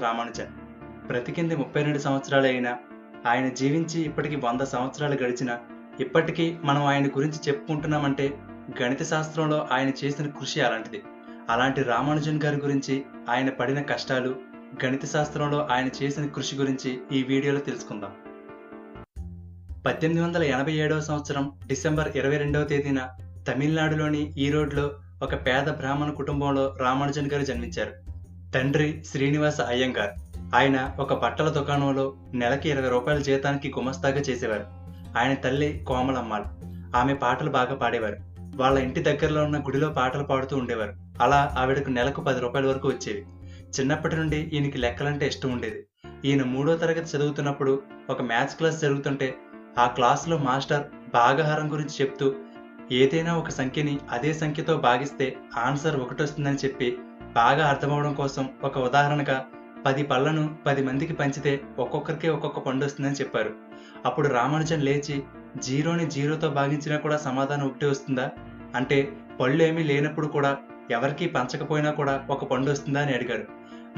రామానుజన్ బ్రతికింది 32 సంవత్సరాలు అయినా, ఆయన జీవించి ఇప్పటికి 100 సంవత్సరాలు గడిచినా, ఇప్పటికీ మనం ఆయన గురించి చెప్పుకుంటున్నామంటే గణిత శాస్త్రంలో ఆయన చేసిన కృషి అలాంటిది. అలాంటి రామానుజన్ గారి గురించి, ఆయన పడిన కష్టాలు, గణిత శాస్త్రంలో ఆయన చేసిన కృషి గురించి ఈ వీడియోలో తెలుసుకుందాం. 1887వ సంవత్సరం డిసెంబర్ 22వ తేదీన తమిళనాడులోని ఈరోడ్లో ఒక పేద బ్రాహ్మణ కుటుంబంలో రామానుజన్ గారు జన్మించారు. తండ్రి శ్రీనివాస అయ్యంగార్. ఆయన ఒక బట్టల దుకాణంలో నెలకి 20 రూపాయల జీతానికి గుమస్తాగా చేసేవారు. ఆయన తల్లి కోమలమ్మాள். ఆమె పాటలు బాగా పాడేవారు. వాళ్ళ ఇంటి దగ్గరలో ఉన్న గుడిలో పాటలు పాడుతూ ఉండేవారు. అలా ఆవిడకు నెలకు 10 రూపాయల వరకు వచ్చేవి. చిన్నప్పటి నుండి ఈయనకి లెక్కలంటే ఇష్టం ఉండేది. ఈయన 3వ తరగతి చదువుతున్నప్పుడు ఒక మ్యాథ్స్ క్లాస్ జరుగుతుంటే ఆ క్లాసులో మాస్టర్ భాగహారం గురించి చెప్తూ ఏదైనా ఒక సంఖ్యని అదే సంఖ్యతో భాగిస్తే ఆన్సర్ 1 వస్తుందని చెప్పి బాగా అర్థమవడం కోసం ఒక ఉదాహరణగా 10 పళ్లను 10 మందికి పంచితే ఒక్కొక్కరికి ఒక్కొక్క పండు వస్తుందని చెప్పారు. అప్పుడు రామానుజన్ లేచి జీరోని జీరోతో భాగించినా కూడా సమాధానం 1 వస్తుందా, అంటే పళ్ళు ఏమీ లేనప్పుడు కూడా ఎవరికీ పంచకపోయినా కూడా ఒక పండు వస్తుందా అని అడిగాడు.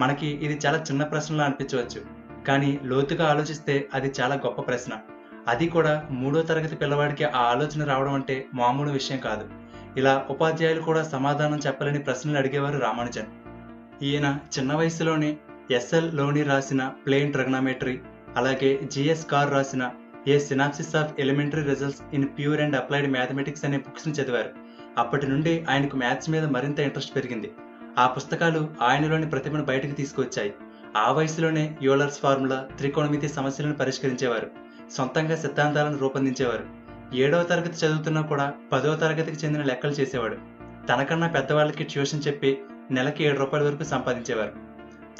మనకి ఇది చాలా చిన్న ప్రశ్నలా అనిపించవచ్చు, కానీ లోతుగా ఆలోచిస్తే అది చాలా గొప్ప ప్రశ్న. అది కూడా 3వ తరగతి పిల్లవాడికి ఆ ఆలోచన రావడం అంటే మామూలు విషయం కాదు. ఇలా ఉపాధ్యాయులు కూడా సమాధానం చెప్పలేని ప్రశ్నలు అడిగేవారు రామానుజన్. ఈయన చిన్న వయసులోనే ఎస్ఎల్ లోని రాసిన ప్లేన్ ట్రిగనామెట్రీ, అలాగే జిఎస్ కార్ రాసిన a synopsis of elementary results in pure and applied mathematics అనే బుక్స్ని చదివారు. అప్పటి నుండి ఆయనకు మ్యాథ్స్ మీద మరింత ఇంట్రెస్ట్ పెరిగింది. ఆ పుస్తకాలు ఆయనలోని ప్రతిభను బయటకు తీసుకొచ్చాయి. ఆ వయసులోనే యూలర్స్ ఫార్ములా, త్రికోణమితి సమస్యలను పరిష్కరించేవారు. సొంతంగా సిద్ధాంతాలను రూపొందించేవారు. 7వ తరగతి చదువుతున్నా కూడా 10వ తరగతికి చెందిన లెక్కలు చేసేవాడు. తనకన్నా పెద్దవాళ్ళకి ట్యూషన్ చెప్పి నెలకి 7 రూపాయల వరకు సంపాదించేవారు.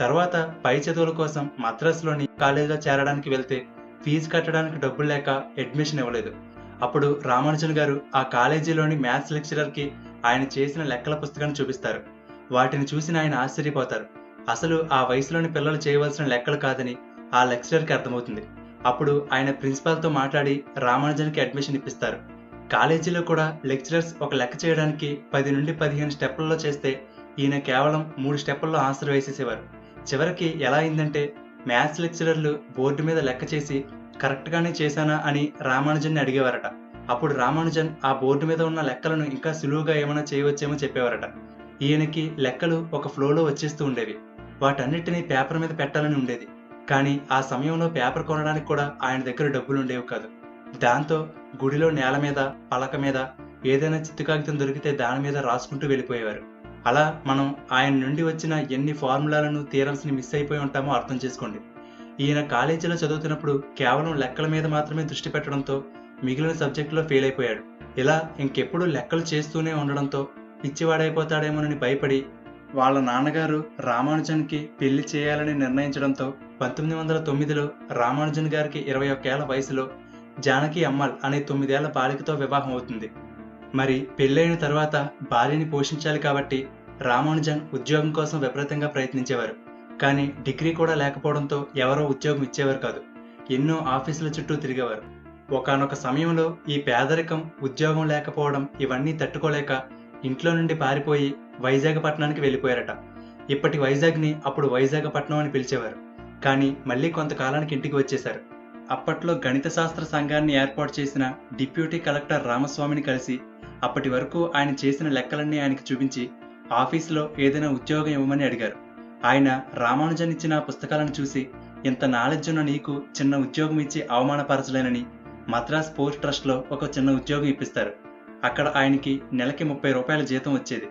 తర్వాత పై చదువుల కోసం మద్రాసులోని కాలేజీలో చేరడానికి వెళ్తే ఫీజు కట్టడానికి డబ్బులు లేక అడ్మిషన్ ఇవ్వలేదు. అప్పుడు రామానుజన్ గారు ఆ కాలేజీలోని మ్యాథ్స్ లెక్చరర్కి ఆయన చేసిన లెక్కల పుస్తకాన్ని చూపిస్తారు. వాటిని చూసిన ఆయన ఆశ్చర్యపోతారు. అసలు ఆ వయసులోని పిల్లలు చేయవలసిన లెక్కలు కాదని ఆ లెక్చరర్కి అర్థమవుతుంది. అప్పుడు ఆయన ప్రిన్సిపాల్తో మాట్లాడి రామానుజన్కి అడ్మిషన్ ఇప్పిస్తారు. కాలేజీలో కూడా లెక్చరర్స్ ఒక లెక్క చేయడానికి 10 నుండి 15 స్టెప్పుల్లో చేస్తే ఈయన కేవలం 3 స్టెప్పుల్లో ఆన్సర్ వేసేసేవారు. చివరికి ఎలా అయిందంటే మ్యాథ్స్ లెక్చరర్లు బోర్డు మీద లెక్క చేసి కరెక్ట్గానే చేశానా అని రామానుజన్ని అడిగేవారట. అప్పుడు రామానుజన్ ఆ బోర్డు మీద ఉన్న లెక్కలను ఇంకా సులువుగా ఏమైనా చేయవచ్చేమో చెప్పేవారట. ఈయనకి లెక్కలు ఒక ఫ్లోలో వచ్చేస్తూ ఉండేవి. వాటన్నిటినీ పేపర్ మీద పెట్టాలని ఉండేది. కానీ ఆ సమయంలో పేపర్ కొనడానికి కూడా ఆయన దగ్గర డబ్బులు ఉండేవి కాదు. దాంతో గుడిలో నేల మీద, పలక మీద ఏదైనా చిత్తు కాగితం దొరికితే దాని మీద రాసుకుంటూ వెళ్ళిపోయేవారు. అలా మనం ఆయన నుండి వచ్చిన ఎన్ని ఫార్ములాలను, థియరమ్స్ని మిస్ అయిపోయి ఉంటామో అర్థం చేసుకోండి. ఈయన కాలేజీలో చదువుతున్నప్పుడు కేవలం లెక్కల మీద మాత్రమే దృష్టి పెట్టడంతో మిగిలిన సబ్జెక్టులో ఫెయిల్ అయిపోయాడు. ఇలా ఇంకెప్పుడు లెక్కలు చేస్తూనే ఉండడంతో పిచ్చివాడైపోతాడేమోనని భయపడి వాళ్ళ నాన్నగారు రామానుజన్కి పెళ్లి చేయాలని నిర్ణయించడంతో 1909లో రామానుజన్ గారికి 21 ఏళ్ల వయసులో జానకి అమ్మాళ్ అనే 9 ఏళ్ల బాలికతో వివాహం అవుతుంది. మరి పెళ్ళైన తర్వాత భార్యని పోషించాలి కాబట్టి రామానుజన్ ఉద్యోగం కోసం విపరీతంగా ప్రయత్నించేవారు. కానీ డిగ్రీ కూడా లేకపోవడంతో ఎవరో ఉద్యోగం ఇచ్చేవారు కాదు. ఎన్నో ఆఫీసుల చుట్టూ తిరిగేవారు. ఒకానొక సమయంలో ఈ పేదరికం, ఉద్యోగం లేకపోవడం ఇవన్నీ తట్టుకోలేక ఇంట్లో నుండి పారిపోయి వైజాగపట్నానికి వెళ్ళిపోయారట. ఇప్పటి వైజాగ్ని అప్పుడు వైజాగపట్నం అని పిలిచేవారు. కానీ మళ్ళీ కొంతకాలానికి ఇంటికి వచ్చేశారు. అప్పట్లో గణిత శాస్త్ర సంఘాన్ని ఏర్పాటు చేసిన డిప్యూటీ కలెక్టర్ రామస్వామిని కలిసి అప్పటి వరకు ఆయన చేసిన లెక్కలన్నీ ఆయనకి చూపించి ఆఫీసులో ఏదైనా ఉద్యోగం ఇవ్వమని అడిగారు. ఆయన రామానుజన్ ఇచ్చిన పుస్తకాలను చూసి ఇంత నాలెడ్జ్ ఉన్న నీకు చిన్న ఉద్యోగం ఇచ్చి అవమానపరచలేనని మద్రాస్ పోర్ట్ ట్రస్ట్లో ఒక చిన్న ఉద్యోగం ఇప్పిస్తారు. అక్కడ ఆయనకి నెలకి 30 రూపాయల జీతం వచ్చేది.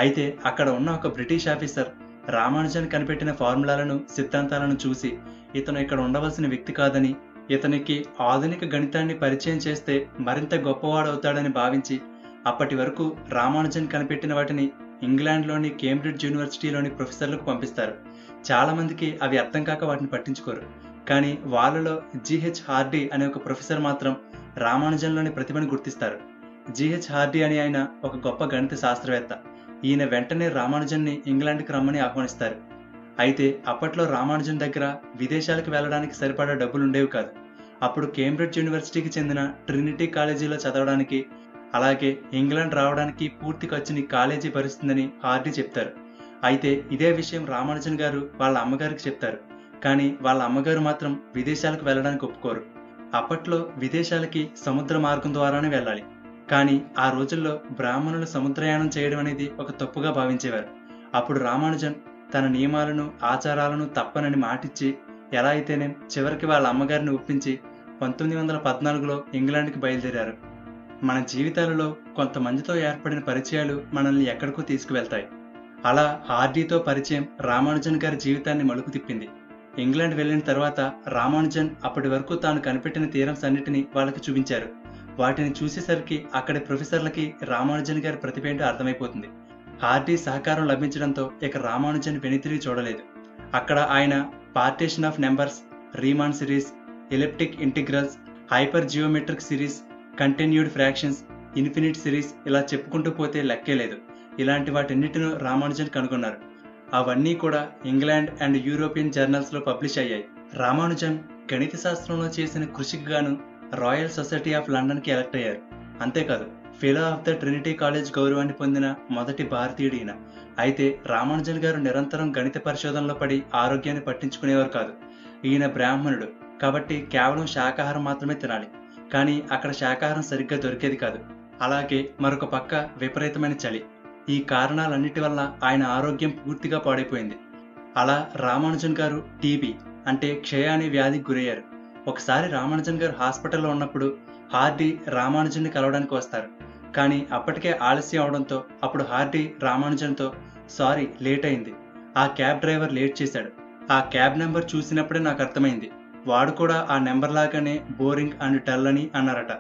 అయితే అక్కడ ఉన్న ఒక బ్రిటిష్ ఆఫీసర్ రామానుజన్ కనిపెట్టిన ఫార్ములాలను, సిద్ధాంతాలను చూసి ఇతను ఇక్కడ ఉండవలసిన వ్యక్తి కాదని, ఇతనికి ఆధునిక గణితాన్ని పరిచయం చేస్తే మరింత గొప్పవాడవుతాడని భావించి అప్పటి వరకు రామానుజన్ కనిపెట్టిన వాటిని ఇంగ్లాండ్లోని కేంబ్రిడ్జ్ యూనివర్సిటీలోని ప్రొఫెసర్లకు పంపిస్తారు. చాలామందికి అవి అర్థం కాక వాటిని పట్టించుకోరు. కానీ వాళ్ళలో జిహెచ్ హార్డీ అనే ఒక ప్రొఫెసర్ మాత్రం రామానుజన్లోని ప్రతిభను గుర్తిస్తారు. జిహెచ్ హార్డీ అని ఆయన ఒక గొప్ప గణిత శాస్త్రవేత్త. ఈయన వెంటనే రామానుజన్ని ఇంగ్లాండ్కి రమ్మని ఆహ్వానిస్తారు. అయితే అప్పట్లో రామానుజన్ దగ్గర విదేశాలకు వెళ్ళడానికి సరిపడా డబ్బులు ఉండేవి కాదు. అప్పుడు కేంబ్రిడ్జ్ యూనివర్సిటీకి చెందిన ట్రినిటీ కాలేజీలో చదవడానికి, అలాగే ఇంగ్లాండ్ రావడానికి పూర్తి ఖర్చుని కాలేజీ భరిస్తుందని హార్డీ చెప్తారు. అయితే ఇదే విషయం రామానుజన్ గారు వాళ్ళ అమ్మగారికి చెప్తారు. కానీ వాళ్ళ అమ్మగారు మాత్రం విదేశాలకు వెళ్ళడానికి ఒప్పుకోరు. అప్పట్లో విదేశాలకి సముద్ర మార్గం ద్వారానే వెళ్ళాలి. కానీ ఆ రోజుల్లో బ్రాహ్మణులు సముద్రయానం చేయడం అనేది ఒక తప్పుగా భావించేవారు. అప్పుడు రామానుజన్ తన నియమాలను, ఆచారాలను తప్పనని మాటిచ్చి ఎలా అయితేనే చివరికి వాళ్ళ అమ్మగారిని ఒప్పించి 1914లో ఇంగ్లాండ్కి బయలుదేరారు. మన జీవితాలలో కొంతమందితో ఏర్పడిన పరిచయాలు మనల్ని ఎక్కడికో తీసుకువెళ్తాయి. అలా హార్డీతో పరిచయం రామానుజన్ గారి జీవితాన్ని మలుపు తిప్పింది. ఇంగ్లాండ్ వెళ్ళిన తర్వాత రామానుజన్ అప్పటి వరకు తాను కనిపెట్టిన థియరమ్స్ అన్నిటినీ వాళ్ళకి చూపించారు. వాటిని చూసేసరికి అక్కడి ప్రొఫెసర్లకి రామానుజన్ గారి ప్రతిభ ఏంటో అర్థమైపోతుంది. హార్డీ సహకారం లభించడంతో ఇక రామానుజన్ వెనుతిరిగి చూడలేదు. అక్కడ ఆయన partition of numbers, Riemann series, elliptic integrals, hyper geometric series, continued fractions, infinite series ఇలా చెప్పుకుంటూ పోతే లెక్కే లేదు. ఇలాంటి వాటన్నిటినూ రామానుజన్ కనుగొన్నారు. అవన్నీ కూడా ఇంగ్లాండ్ అండ్ యూరోపియన్ జర్నల్స్లో పబ్లిష్ అయ్యాయి. రామానుజన్ గణిత శాస్త్రంలో చేసిన కృషికి గాను రాయల్ సొసైటీ ఆఫ్ లండన్కి ఎలక్ట్ అయ్యారు. అంతేకాదు fellow of the Trinity college గౌరవాన్ని పొందిన మొదటి భారతీయుడు ఈయన. అయితే రామానుజన్ గారు నిరంతరం గణిత పరిశోధనలో పడి ఆరోగ్యాన్ని పట్టించుకునేవారు కాదు. ఈయన బ్రాహ్మణుడు కాబట్టి కేవలం శాకాహారం మాత్రమే తినాలి. కానీ అక్కడ శాకాహారం సరిగ్గా దొరికేది కాదు. అలాగే మరొక పక్క విపరీతమైన చలి. ఈ కారణాలన్నిటి వల్ల ఆయన ఆరోగ్యం పూర్తిగా పాడైపోయింది. అలా రామానుజన్ గారు టీబీ అంటే క్షయ అనే వ్యాధికి గురయ్యారు. ఒకసారి రామానుజన్ గారు హాస్పిటల్లో ఉన్నప్పుడు హార్డీ రామానుజన్ని కలవడానికి వస్తారు. కానీ అప్పటికే ఆలస్యం అవడంతో అప్పుడు హార్డీ రామానుజన్తో సారీ లేట్ అయింది, ఆ క్యాబ్ డ్రైవర్ లేట్ చేశాడు, ఆ క్యాబ్ నెంబర్ చూసినప్పుడే నాకు అర్థమైంది, వాడు కూడా ఆ నెంబర్ లాగానే బోరింగ్ అండ్ డల్ అని అన్నారట.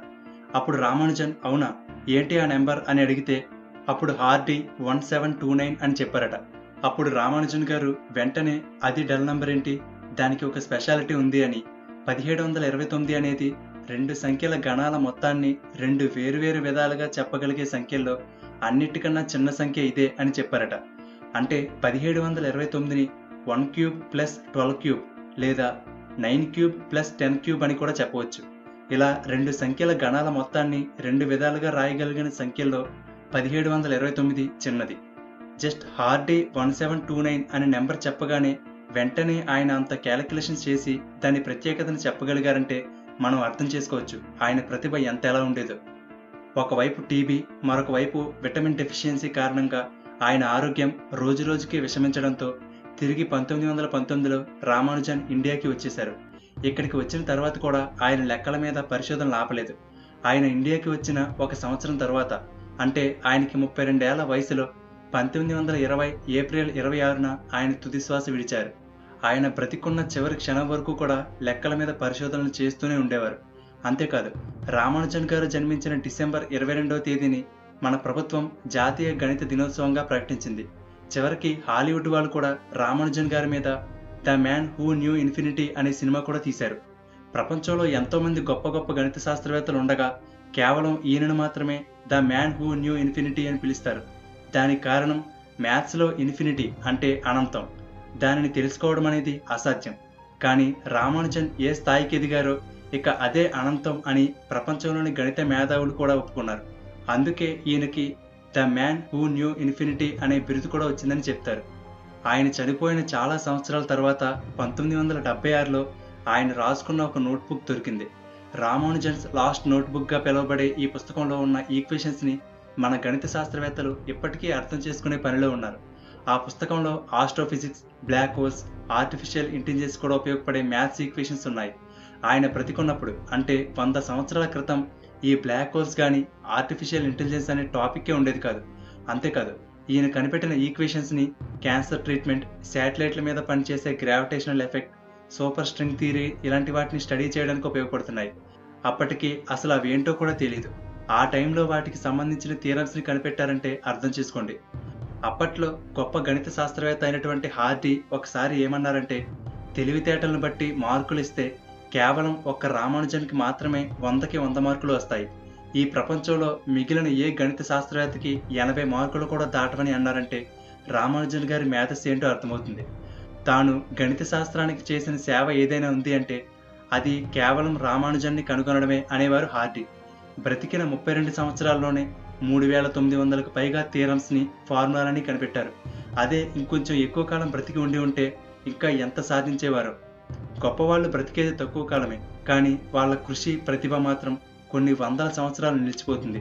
అప్పుడు రామానుజన్ అవునా ఏంటి ఆ నెంబర్ అని అడిగితే అప్పుడు హార్డీ 1729 అని చెప్పారట. అప్పుడు రామానుజన్ గారు వెంటనే అది డల్ నంబర్ ఏంటి, దానికి ఒక స్పెషాలిటీ ఉంది అని 1729 అనేది 2 సంఖ్యల గణాల మొత్తాన్ని 2 వేరువేరు విధాలుగా చెప్పగలిగే సంఖ్యల్లో అన్నిటికన్నా చిన్న సంఖ్య ఇదే అని చెప్పారట. అంటే 1729ని 1 క్యూబ్ ప్లస్ 12 క్యూబ్ లేదా 9 క్యూబ్ ప్లస్ 10 క్యూబ్ అని కూడా చెప్పవచ్చు. ఇలా 2 సంఖ్యల గణాల మొత్తాన్ని 2 విధాలుగా రాయగలిగిన సంఖ్యల్లో 1729 చిన్నది. జస్ట్ హార్డీ 1729 అనే నెంబర్ చెప్పగానే వెంటనే ఆయన అంత క్యాలిక్యులేషన్స్ చేసి దాని ప్రత్యేకతను చెప్పగలిగారంటే మనం అర్థం చేసుకోవచ్చు ఆయన ప్రతిభ ఎలా ఉండేదో. ఒకవైపు టీబీ, మరొక వైపు విటమిన్ డెఫిషియన్సీ కారణంగా ఆయన ఆరోగ్యం రోజురోజుకి విషమించడంతో తిరిగి 1919లో రామానుజన్ ఇండియాకి వచ్చేశారు. ఇక్కడికి వచ్చిన తర్వాత కూడా ఆయన లెక్కల మీద పరిశోధనలు ఆపలేదు. ఆయన ఇండియాకి వచ్చిన 1 సంవత్సరం తర్వాత అంటే ఆయనకి 32 ఏళ్ల వయసులో 1920 ఏప్రిల్ 26న ఆయన తుదిశ్వాస విడిచారు. ఆయన బ్రతికున్న చివరి క్షణం వరకు కూడా లెక్కల మీద పరిశోధనలు చేస్తూనే ఉండేవారు. అంతేకాదు రామానుజన్ గారు జన్మించిన డిసెంబర్ 22వ తేదీని మన ప్రభుత్వం జాతీయ గణిత దినోత్సవంగా ప్రకటించింది. చివరికి హాలీవుడ్ వాళ్ళు కూడా రామానుజన్ గారి మీద the man who knew infinity అనే సినిమా కూడా తీశారు. ప్రపంచంలో ఎంతో మంది గొప్ప గొప్ప గణిత శాస్త్రవేత్తలు ఉండగా కేవలం ఈయనను మాత్రమే the man who knew infinity అని పిలుస్తారు. దానికి కారణం మ్యాథ్స్లో ఇన్ఫినిటీ అంటే అనంతం, దానిని తెలుసుకోవడం అనేది అసాధ్యం. కానీ రామానుజన్ ఏ స్థాయికి ఎదిగారో ఇక అదే అనంతం అని ప్రపంచంలోని గణిత మేధావులు కూడా ఒప్పుకున్నారు. అందుకే ఈయనకి the man who knew infinity అనే బిరుదు కూడా వచ్చిందని చెప్తారు. ఆయన చనిపోయిన చాలా సంవత్సరాల తర్వాత 1976లో ఆయన రాసుకున్న ఒక నోట్బుక్ దొరికింది. రామానుజన్స్ లాస్ట్ నోట్బుక్గా పిలువబడే ఈ పుస్తకంలో ఉన్న ఈక్వేషన్స్ని మన గణిత శాస్త్రవేత్తలు ఇప్పటికీ అర్థం చేసుకునే పనిలో ఉన్నారు. ఆ పుస్తకంలో astrophysics, black holes, artificial intelligence కూడా ఉపయోగపడే మ్యాథ్స్ ఈక్వేషన్స్ ఉన్నాయి. ఆయన బ్రతికున్నప్పుడు అంటే 100 సంవత్సరాల క్రితం ఈ బ్లాక్ హోల్స్ కానీ ఆర్టిఫిషియల్ ఇంటెలిజెన్స్ అనే టాపిక్కే ఉండేది కాదు. అంతేకాదు ఈయన కనిపెట్టిన ఈక్వేషన్స్ని క్యాన్సర్ ట్రీట్మెంట్, శాటిలైట్ల మీద పనిచేసే gravitational effect, super string theory ఇలాంటి వాటిని స్టడీ చేయడానికి ఉపయోగపడుతున్నాయి. అప్పటికి అసలు అవేంటో కూడా తెలియదు. ఆ టైంలో వాటికి సంబంధించిన థియరమ్స్ని కనిపెట్టారంటే అర్థం చేసుకోండి. అప్పట్లో గొప్ప గణిత శాస్త్రవేత్త అయినటువంటి హార్డీ ఒకసారి ఏమన్నారంటే తెలివితేటలను బట్టి మార్కులు ఇస్తే కేవలం ఒక్క రామానుజన్కి మాత్రమే 100కి 100 మార్కులు వస్తాయి. ఈ ప్రపంచంలో మిగిలిన ఏ గణిత శాస్త్రవేత్తకి 80 మార్కులు కూడా దాటవని అన్నారంటే రామానుజన్ గారి మేధస్సు ఏంటో అర్థమవుతుంది. తాను గణిత శాస్త్రానికి చేసిన సేవ ఏదైనా ఉంది అంటే అది కేవలం రామానుజన్ని కనుగొనడమే అనేవారు హార్డీ. బ్రతికిన 32 సంవత్సరాల్లోనే 3900కు పైగా థియరమ్స్ని, ఫార్ములాలని కనిపెట్టారు. అదే ఇంకొంచెం ఎక్కువ కాలం బ్రతికి ఉండి ఉంటే ఇంకా ఎంత సాధించేవారో. గొప్పవాళ్ళు బ్రతికేది తక్కువ కాలమే, కానీ వాళ్ళ కృషి, ప్రతిభ మాత్రం కొన్ని వందల సంవత్సరాలు నిలిచిపోతుంది.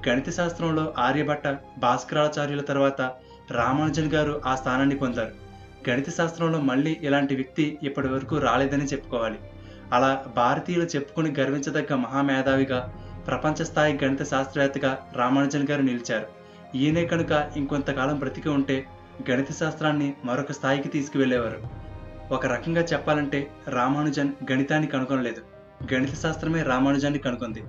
గణిత శాస్త్రంలో ఆర్యభట్ట, భాస్కరాచార్యుల తర్వాత రామానుజన్ గారు ఆ స్థానాన్ని పొందారు. గణిత శాస్త్రంలో మళ్ళీ ఇలాంటి వ్యక్తి ఇప్పటి వరకు రాలేదని చెప్పుకోవాలి. అలా భారతీయులు చెప్పుకుని గర్వించదగ్గ మహామేధావిగా, ప్రపంచ స్థాయి గణిత శాస్త్రవేత్తగా రామానుజన్ గారు నిలిచారు. ఈయనే కనుక ఇంకొంతకాలం బ్రతికి ఉంటే గణిత శాస్త్రాన్ని మరొక స్థాయికి తీసుకువెళ్ళేవారు. ఒక రకంగా చెప్పాలంటే రామానుజన్ గణితాన్ని కనుగొనలేదు, గణిత శాస్త్రమే రామానుజాన్ని కనుగొంది.